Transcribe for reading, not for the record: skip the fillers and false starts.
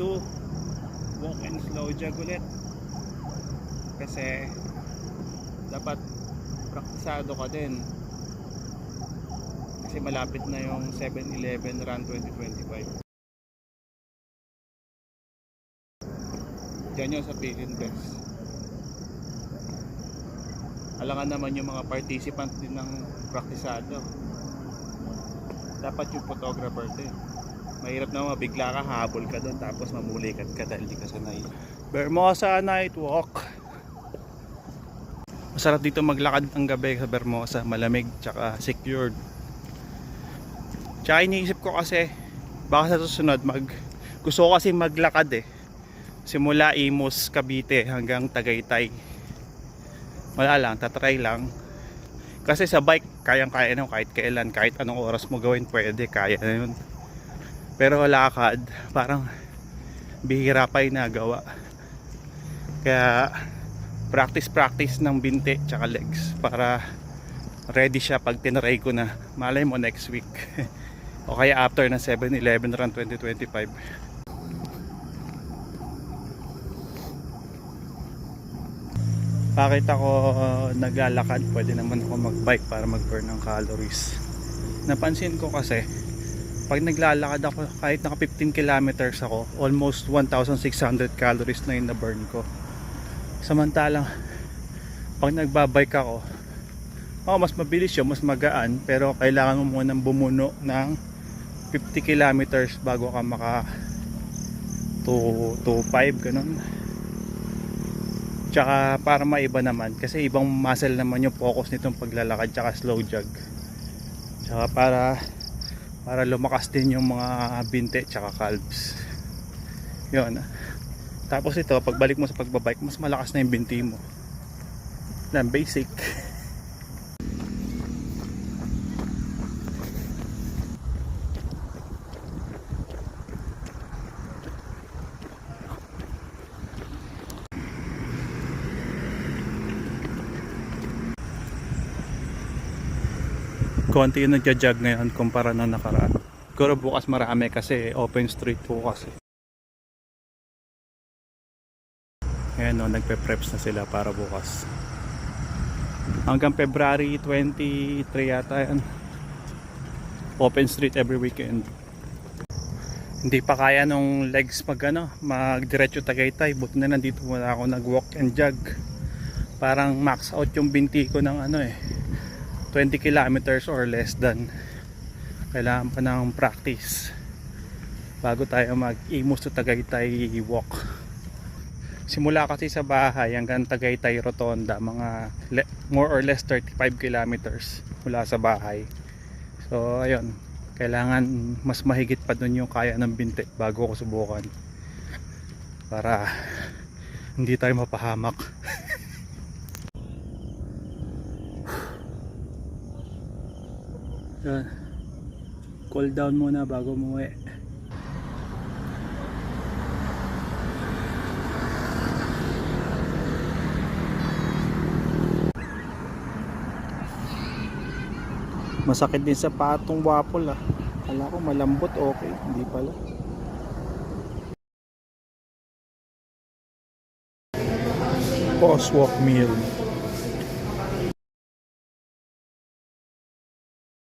do walk and slow jog ulit, kasi dapat praktisado ka din, kasi malapit na yung 7-Eleven Run 2025. Diyan yun sa Philippine Best. Alangan naman yung mga participant din ng praktisado. Dapat yung photographer din. Mahirap na mabigla ka, habol ka doon, tapos mamulikat ka dahil di ka sanay. Bermosa Night Walk. Masarap dito maglakad ng gabi sa Bermosa, malamig tsaka secured. Tsaka iniisip ko kasi baka sa susunod gusto ko kasi maglakad simula Imus, Cavite hanggang Tagaytay. Wala lang, tatry lang. Kasi sa bike kayang-kaya na kahit kailan, kahit anong oras mo gawin pwede, kaya na yun. Pero lakad parang bihira pa yung nagawa. Kaya practice ng binti tsaka legs para ready siya pag tinry ko na. Malay mo next week o kaya after ng 7-Eleven Run 2025. Bakit ako naglalakad? Pwede naman ako magbike para mag-burn ng calories. Napansin ko kasi pag naglalakad ako, kahit naka 15 kilometers ako, almost 1,600 calories na yung na-burn ko. Samantalang pag nagbabike ako, mas mabilis yun, mas magaan, pero kailangan mo munang bumuno ng 50 kilometers bago ka maka 2.5 ganun. Tsaka para maiba naman, kasi ibang muscle naman yung focus nitong paglalakad tsaka slow jog. Tsaka para lumakas din yung mga binte tsaka calves. Yun. Tapos ito, pagbalik mo sa pagbabike, mas malakas na yung binti mo. Yan, basic. Konti yung nagja-jog ngayon kumpara na nakaraan. Siguro bukas marami kasi open street bukas. Ayan o, nagpe-preps na sila para bukas. Hanggang February 23 yata yan. Open street every weekend. Hindi pa kaya nung legs magdiretso Tagaytay. Buti na nandito muna ako nag-walk and jog. Parang max out yung binti ko ng 20 kilometers or less than. Kailangan pa ng practice bago tayo mag-Imus to Tagaytay walk. Simula kasi sa bahay hanggang Tagaytay Rotonda, mga more or less 35 kilometers mula sa bahay. So ayun, kailangan mas mahigit pa dun yung kaya ng binti bago ko subukan, para hindi tayo mapahamak. Cool down muna bago umuwi. Masakit din sa patong wapol Kala ko malambot, okay, hindi pala. Post walk meal.